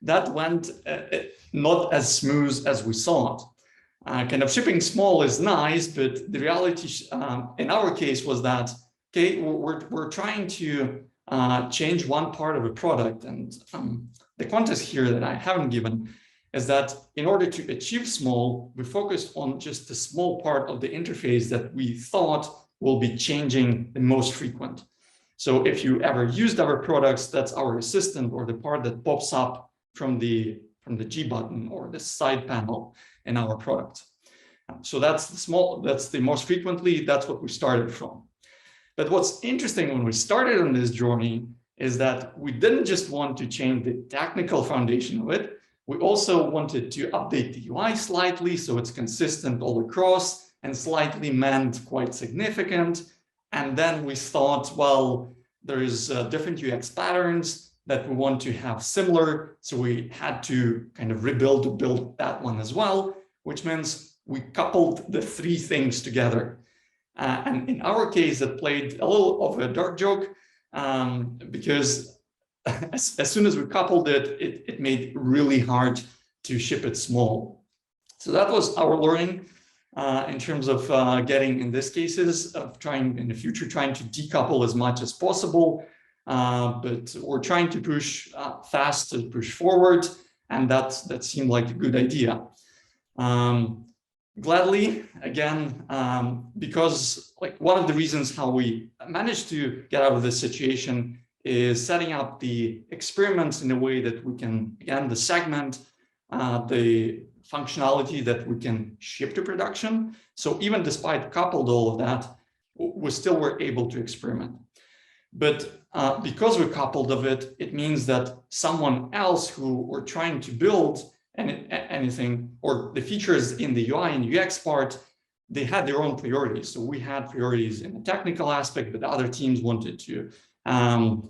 that went not as smooth as we thought. Kind of shipping small is nice, but the reality in our case was that, okay, we're trying to change one part of a product, and the context here that I haven't given is that in order to achieve small, we focused on just the small part of the interface that we thought will be changing the most frequent. So if you ever used our products, that's our assistant, or the part that pops up from the G button or the side panel in our product. So that's the most frequently, that's what we started from. But what's interesting when we started on this journey is that we didn't just want to change the technical foundation of it. We also wanted to update the UI slightly so it's consistent all across, and slightly meant quite significant. And then we thought, well, there is different UX patterns that we want to have similar. So we had to kind of build that one as well, which means we coupled the three things together. And in our case, it played a little of a dark joke because as soon as we coupled it, it made it really hard to ship it small. So that was our learning in terms of getting, in this cases, of trying in the future, trying to decouple as much as possible. But we're trying to push fast to push forward, and that seemed like a good idea. Gladly, again, because like one of the reasons how we managed to get out of this situation is setting up the experiments in a way that we can, again, the segment, the functionality that we can ship to production. So even despite coupled all of that, we still were able to experiment. But because we coupled of it, it means that someone else who were trying to build anything or the features in the UI and UX part, they had their own priorities. So we had priorities in the technical aspect, but other teams wanted to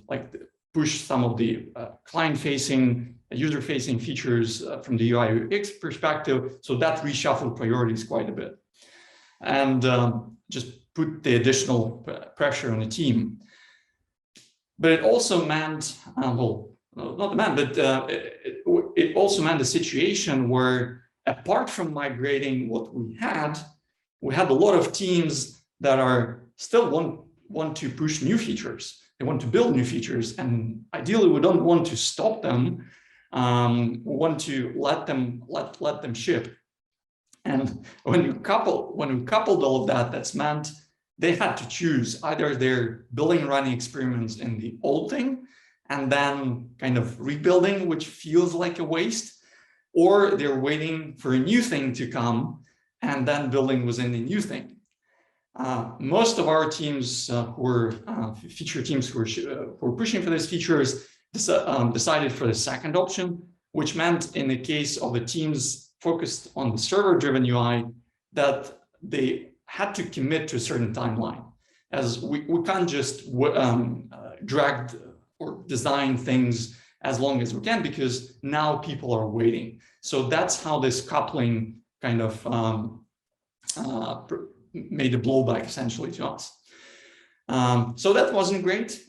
like push some of the client-facing, user-facing features from the UI UX perspective. So that reshuffled priorities quite a bit, and just put the additional pressure on the team. But it also meant, well, not the man, but it also meant a situation where, apart from migrating what we had a lot of teams that are still want to push new features. They want to build new features, and ideally we don't want to stop them. We want to let them ship. And when we coupled all of that, that's meant they had to choose either they're building and running experiments in the old thing and then kind of rebuilding, which feels like a waste, or they're waiting for a new thing to come and then building within the new thing. Most of our teams who were feature teams who were pushing for these features decided for the second option, which meant in the case of the teams focused on the server-driven UI that they had to commit to a certain timeline, as we can't just drag or design things as long as we can, because now people are waiting. So that's how this coupling kind of made a blowback essentially to us. So that wasn't great.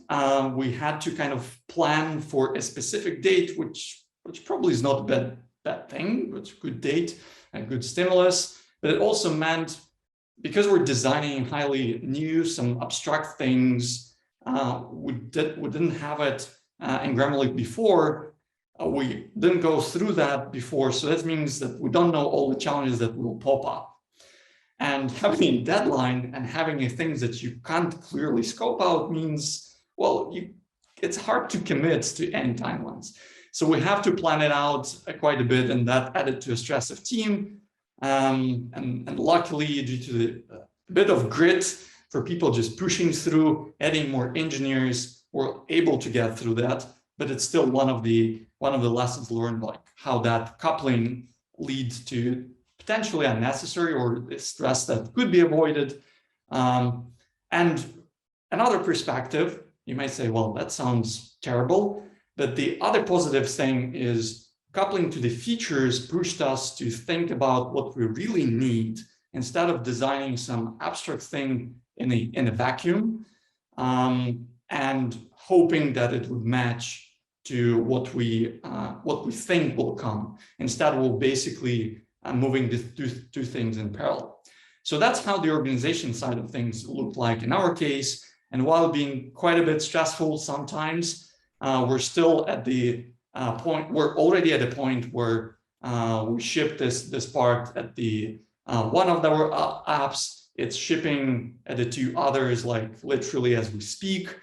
We had to kind of plan for a specific date, which probably is not a bad thing, but a good date and good stimulus. But it also meant, because we're designing highly new, some abstract things, we didn't have it in Grammarly before. We didn't go through that before. So that means that we don't know all the challenges that will pop up. And having a deadline and having a things that you can't clearly scope out means, well, it's hard to commit to any timelines. So we have to plan it out quite a bit, and that added to a stress of team. And luckily, due to the bit of grit for people just pushing through, adding more engineers, we're able to get through that. But it's still one of the lessons learned, like how that coupling leads to potentially unnecessary or stress that could be avoided. And another perspective, you might say, well, that sounds terrible. But the other positive thing is coupling to the features pushed us to think about what we really need instead of designing some abstract thing in a vacuum and hoping that it would match to what we think will come. Instead, we'll basically moving the two things in parallel. So that's how the organization side of things looked like in our case. And while being quite a bit stressful sometimes, we're still at the point, we're already at a point where we ship this part at the one of our apps. It's shipping at the two others, like literally as we speak.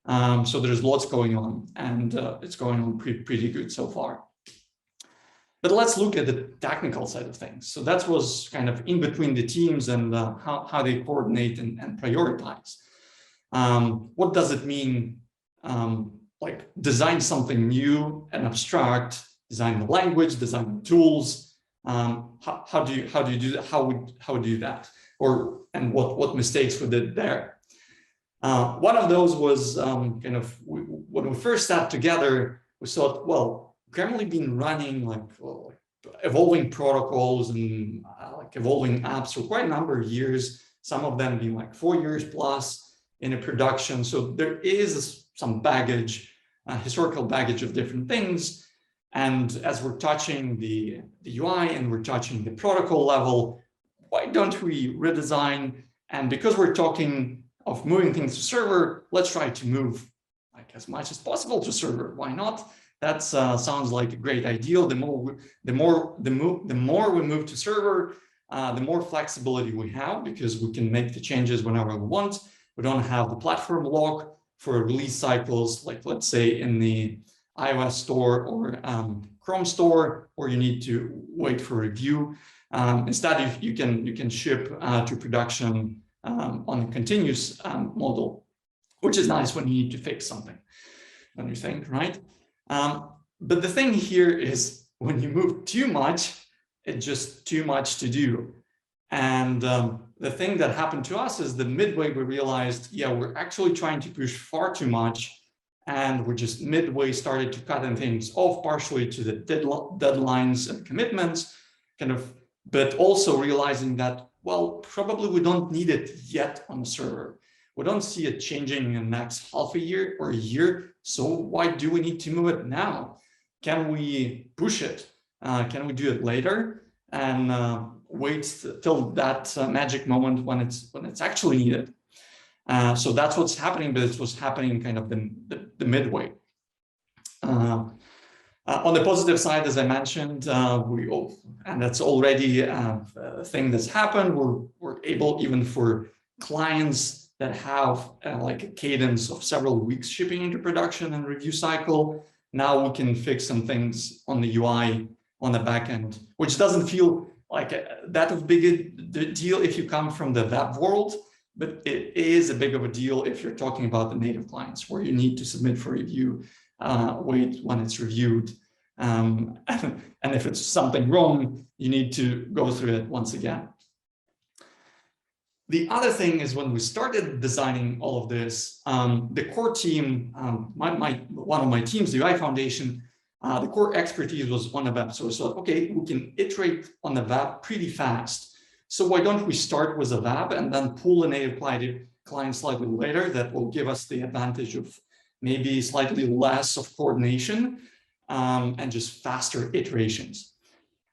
So there's lots going on, and it's going on pretty good so far. But let's look at the technical side of things. So that was kind of in between the teams and how they coordinate and prioritize. What does it mean, like design something new and abstract, design the language, design the tools? How do you do that? How would you do that? And what mistakes we did there? One of those was kind of when we first sat together, we thought, well, Grammarly been running like evolving protocols and like evolving apps for quite a number of years. Some of them being like 4 years plus in a production. So there is some baggage historical baggage of different things. And as we're touching the UI and we're touching the protocol level, why don't we redesign? And because we're talking of moving things to server, let's try to move like as much as possible to server. Why not? That sounds like a great idea. The more we move to server, the more flexibility we have, because we can make the changes whenever we want. We don't have the platform lock for release cycles, like let's say in the iOS store or Chrome store, or you need to wait for review. Instead, you can ship to production on a continuous model, which is nice when you need to fix something, don't you think, right? But the thing here is when you move too much, it's just too much to do. And the thing that happened to us is that midway we realized, yeah, we're actually trying to push far too much. And we just midway started to cut things off, partially to the deadlines and commitments, but also realizing that, well, probably we don't need it yet on the server. We don't see it changing in the next half a year or a year. So why do we need to move it now? Can we push it? Can we do it later and wait till that magic moment when it's actually needed? So that's what's happening, but it's what's happening kind of the midway. On the positive side, as I mentioned, and that's already a thing that's happened. We're able, even for clients that have like a cadence of several weeks shipping into production and review cycle, now we can fix some things on the UI on the back end, which doesn't feel like that of big a deal if you come from the web world. But it is a big of a deal if you're talking about the native clients, where you need to submit for review, wait when it's reviewed. And if it's something wrong, you need to go through it once again. The other thing is, when we started designing all of this, the core team, one of my teams, the UI Foundation, the core expertise was on the web. So we thought, okay, we can iterate on the web pretty fast. So why don't we start with a web and then pull a native client slightly later? That will give us the advantage of maybe slightly less of coordination and just faster iterations.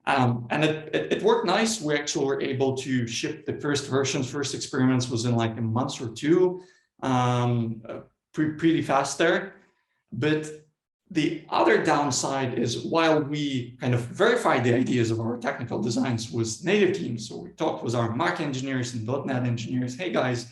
And it worked nice. We actually were able to ship the first versions, first experiments within like a month or two, pretty fast there. But the other downside is, while we kind of verified the ideas of our technical designs with native teams, so we talked with our Mac engineers and .NET engineers, hey guys,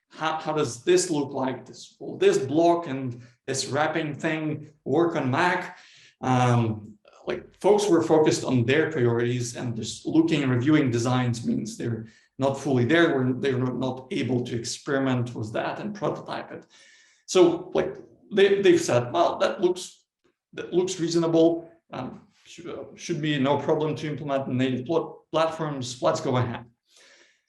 how does this look like? Will this block and this wrapping thing work on Mac? Like, folks were focused on their priorities, and just looking and reviewing designs means they're not fully there. They're not able to experiment with that and prototype it. So like they've said, well, that looks reasonable. Should be no problem to implement in native platforms. Let's go ahead.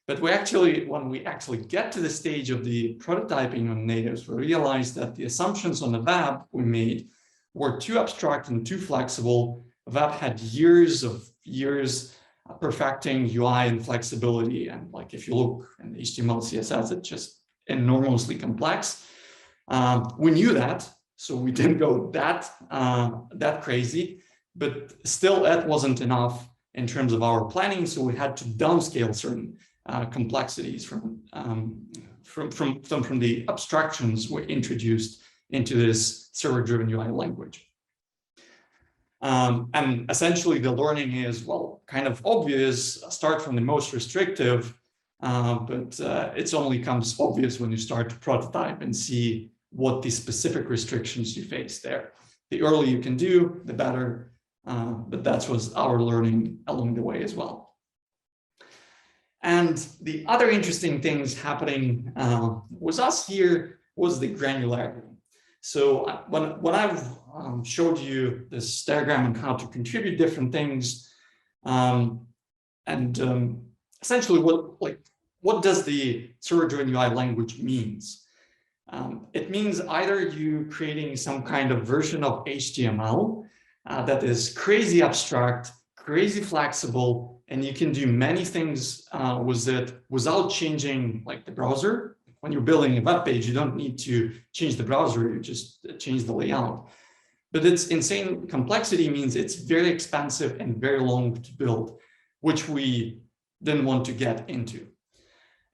But when we actually get to the stage of the prototyping on natives, we realized that the assumptions on the web we made were too abstract and too flexible. Web had years perfecting UI and flexibility. And like, if you look in HTML, CSS, it's just enormously complex. We knew that, so we didn't go that crazy, but still that wasn't enough in terms of our planning. So we had to downscale certain complexities from the abstractions we introduced into this server-driven UI language. And essentially the learning is, well, kind of obvious. Start from the most restrictive, but it only comes obvious when you start to prototype and see what the specific restrictions you face there. The earlier you can do, the better. But that was our learning along the way as well. And the other interesting things happening with us here was the granularity. So when I've showed you this diagram and how to contribute different things, essentially what does the server-driven UI language means? It means either you creating some kind of version of HTML that is crazy abstract, crazy flexible, and you can do many things with it without changing like the browser. When you're building a web page, you don't need to change the browser, you just change the layout. But its insane complexity means it's very expensive and very long to build, which we didn't want to get into.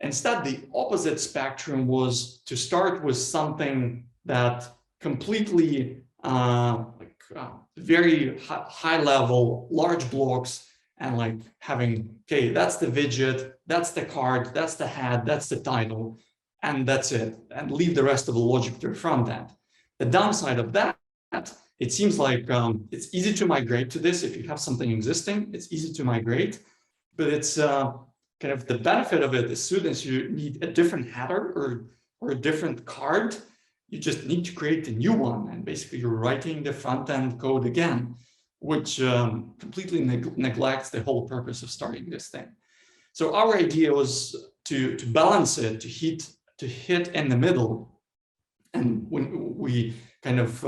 Instead, the opposite spectrum was to start with something that completely very high level, large blocks, and like having, okay, that's the widget, that's the card, that's the head, that's the title, and that's it, and leave the rest of the logic to the front end. The downside of that, it seems like it's easy to migrate to this. If you have something existing, it's easy to migrate, but it's kind of the benefit of it, as soon as you need a different header or a different card, you just need to create a new one. And basically you're writing the front end code again, which completely neglects the whole purpose of starting this thing. So our idea was to balance it, to hit in the middle. And when we kind of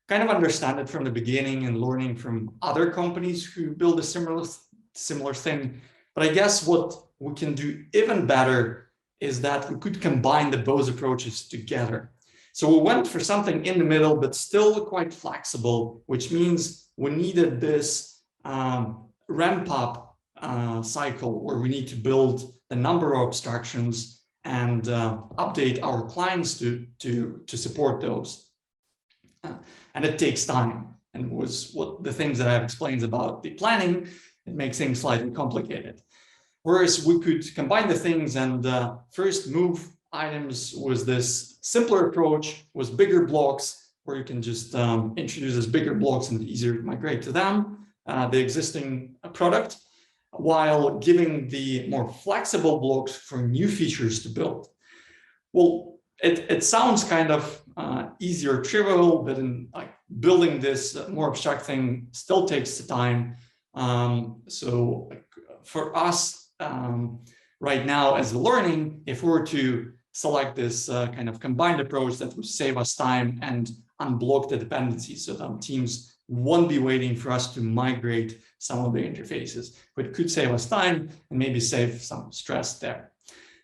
understand it from the beginning and learning from other companies who build a similar thing. But I guess what we can do even better is that we could combine both approaches together. So we went for something in the middle, but still quite flexible, which means we needed this ramp up cycle where we need to build a number of abstractions and update our clients to support those. And it takes time. And was what the things that I've explained about the planning, it makes things slightly complicated. Whereas we could combine the things and first move items with this simpler approach with bigger blocks, where you can just introduce these bigger blocks and easier to migrate to them, the existing product, while giving the more flexible blocks for new features to build. Well, it sounds kind of easy or trivial, but in like building this more abstract thing still takes the time. So like, for us right now as a learning, if we were to select this kind of combined approach, that would save us time and unblock the dependencies, so that teams won't be waiting for us to migrate some of the interfaces, but it could save us time and maybe save some stress there.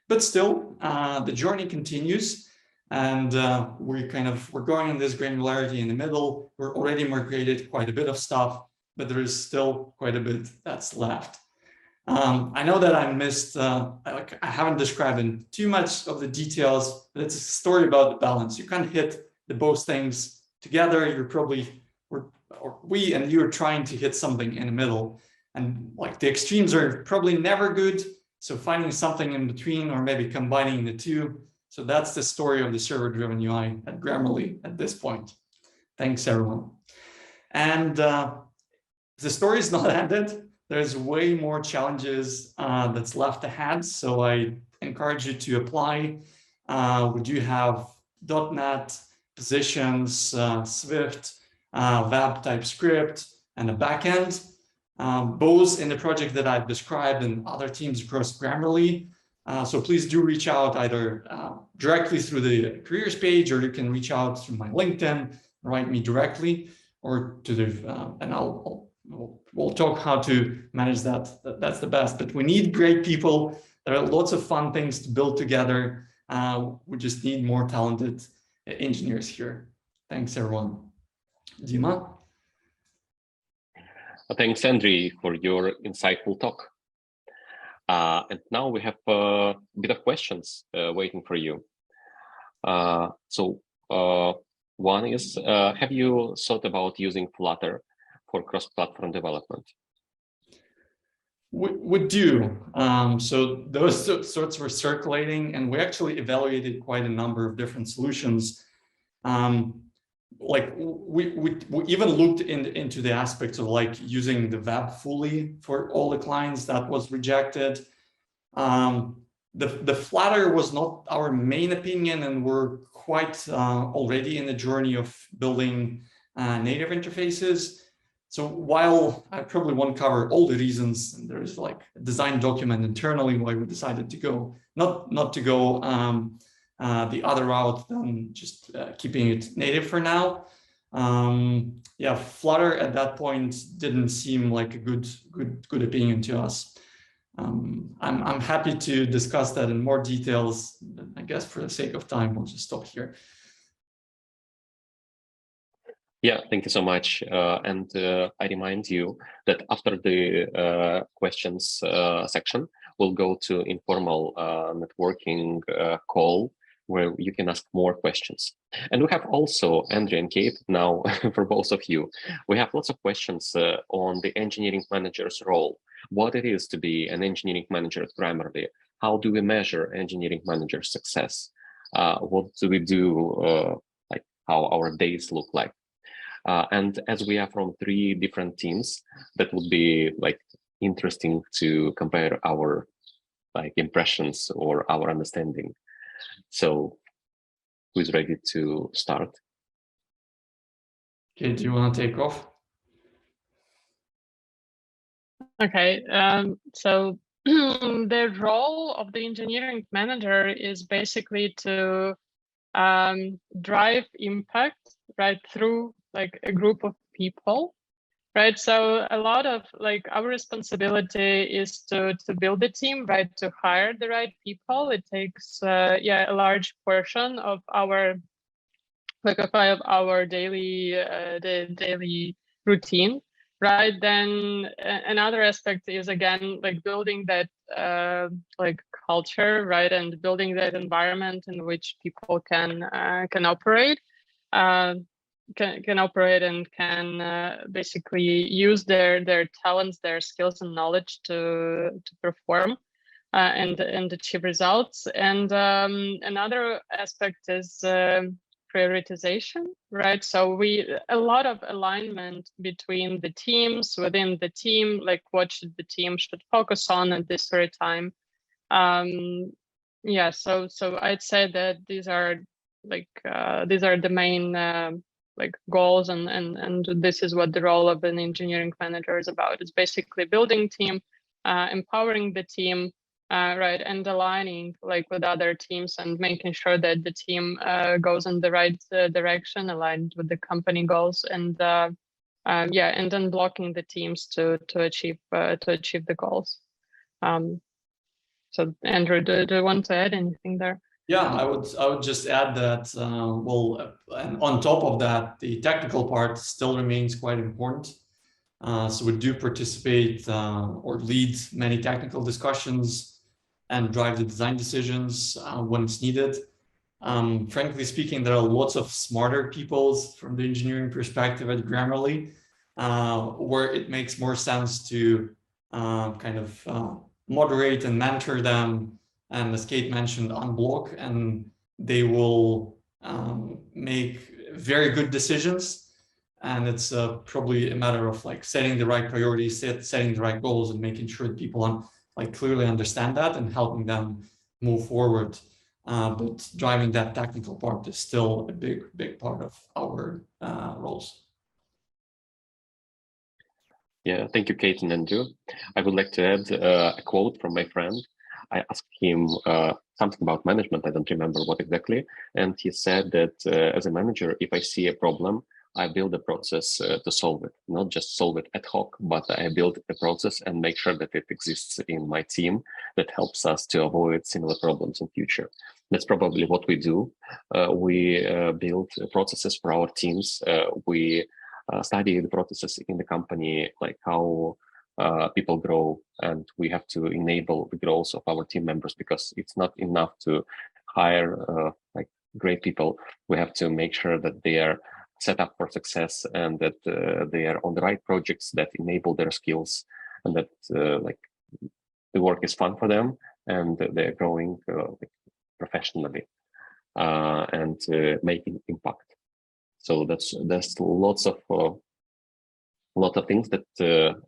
But still, the journey continues, and we're going in this granularity in the middle. We're already migrated quite a bit of stuff, but there is still quite a bit that's left. I know that I missed, I haven't described too much of the details, but it's a story about the balance. You can't hit both things together. You're probably, we and you are trying to hit something in the middle, and like the extremes are probably never good. So finding something in between, or maybe combining the two. So that's the story of the server-driven UI at Grammarly at this point. Thanks, everyone. And the story is not ended. There's way more challenges that's left ahead. So I encourage you to apply. We do have .NET, positions, Swift, Web, TypeScript, and a backend. Both in the project that I've described and other teams across Grammarly. So please do reach out either directly through the careers page, or you can reach out through my LinkedIn, write me directly, or to the, and we'll talk how to manage that. That's the best, but we need great people. There are lots of fun things to build together. We just need more talented engineers here. Thanks, everyone. Dima? Thanks, Andrii, for your insightful talk. And now we have a bit of questions waiting for you. One is, have you thought about using Flutter for cross-platform development? We do. So those sorts were circulating, and we actually evaluated quite a number of different solutions. Like we even looked into the aspects of like using the web fully for all the clients. That was rejected. The Flutter was not our main opinion, and we're quite already in the journey of building native interfaces. So while I probably won't cover all the reasons, and there's like a design document internally why we decided to go not to go the other route than just keeping it native for now. Yeah, Flutter at that point didn't seem like a good opinion to us. I'm happy to discuss that in more details, but I guess for the sake of time, we'll just stop here. Yeah, thank you so much. And I remind you that after the questions section, we'll go to informal networking call where you can ask more questions. And we have also Andrii and Kate now for both of you. We have lots of questions on the engineering manager's role, what it is to be an engineering manager at Grammarly, how do we measure engineering manager success, what do we do, like how our days look like. And as we are from 3 different teams, that would be like interesting to compare our like impressions or our understanding. So who's ready to start? Okay, do you want to take off? Okay, so the role of the engineering manager is basically to drive impact right through like a group of people, right? So a lot of like our responsibility is to build a team, right? To hire the right people. It takes a large portion of our daily the daily routine, right? Then another aspect is again like building that like culture, right? And building that environment in which people can operate. Can operate and can basically use their talents, their skills and knowledge to perform and achieve results. And another aspect is prioritization, right? So a lot of alignment between the teams within the team, like what the team should focus on at this very time. Yeah, so I'd say that these are the main like goals, and this is what the role of an engineering manager is about. It's basically building team, empowering the team, right, and aligning like with other teams and making sure that the team goes in the right direction, aligned with the company goals, and and then blocking the teams to achieve the goals. So Andrew, do you want to add anything there? Yeah, I would just add that, and on top of that, the technical part still remains quite important. So we do participate or lead many technical discussions and drive the design decisions when it's needed. Frankly speaking, there are lots of smarter people from the engineering perspective at Grammarly, where it makes more sense to kind of moderate and mentor them, and as Kate mentioned, unblock, and they will make very good decisions. And it's probably a matter of like setting the right priorities, setting the right goals, and making sure that people like clearly understand that and helping them move forward. But driving that technical part is still a big part of our roles. Yeah, thank you, Kate and Andrew. I would like to add a quote from my friend. I asked him something about management. I don't remember what exactly. And he said that as a manager, if I see a problem, I build a process to solve it, not just solve it ad hoc, but I build a process and make sure that it exists in my team that helps us to avoid similar problems in future. That's probably what we do. We build processes for our teams. We study the processes in the company, like how people grow, and we have to enable the growth of our team members, because it's not enough to hire like great people. We have to make sure that they are set up for success and that they are on the right projects that enable their skills, and that like the work is fun for them and they're growing like professionally and making impact. So there's lots of things that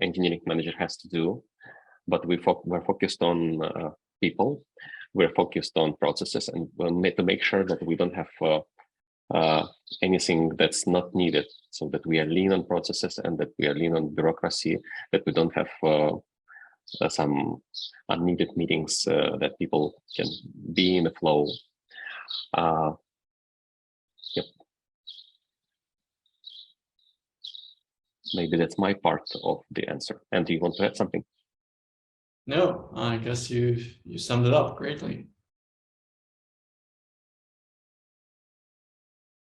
engineering manager has to do, but we're focused on people. We're focused on processes, and to make sure that we don't have anything that's not needed, so that we are lean on processes and that we are lean on bureaucracy, that we don't have some unneeded meetings, that people can be in the flow. Yep. Maybe that's my part of the answer. And do you want to add something? No, I guess you summed it up greatly.